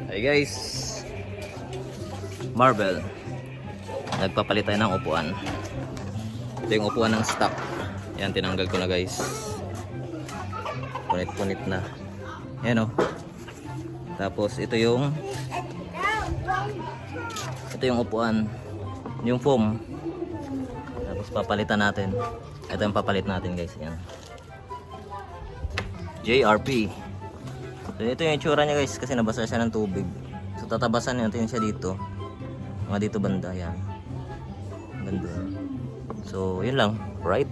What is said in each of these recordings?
Hey guys, Marvel, nagpapalit tayo ng upuan. Ito yung upuan ng stock. Yan, tinanggal ko na guys. Punit-punit na. Yan o. Tapos ito yung upuan, yung foam. Tapos papalitan natin. Ito yung papalit natin guys. Yan, JRP. So ito yung itsura niya guys, kasi nabasa siya ng tubig. So tatabasan natin siya dito. Mga dito banda, yan. Banda. So yun lang, right?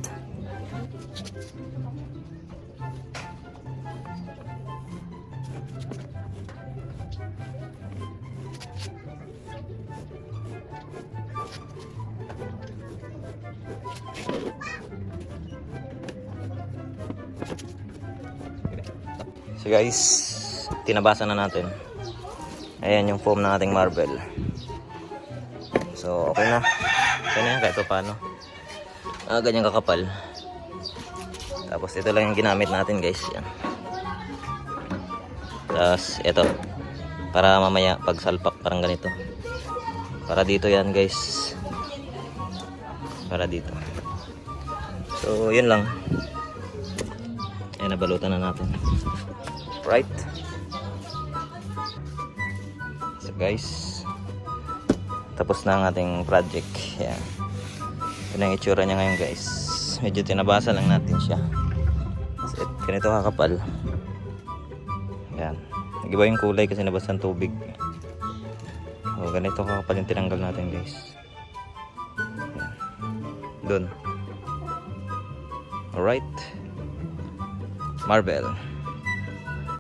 So guys, tinabasan na natin. Ayan yung foam ng ating Marvel. So okay na. Okay na yan kahit paano. Ganyan kakapal. Tapos ito lang yung ginamit natin guys. Yan. Tapos ito, para mamaya pag salpak parang ganito. Para dito yan guys. Para dito. So yun lang. Ayan, nabalutan na natin. Right? So guys, tapos na ang ating project. Yan. Ito na yung itsura niya ngayon guys. Medyo tinabasa lang natin siya. Kasi ganito kakapal. Yan. Nag-iba yung kulay kasi nabasa ng tubig. So ganito kakapal yung tinanggal natin guys. Yan. Doon. Alright. Marvel.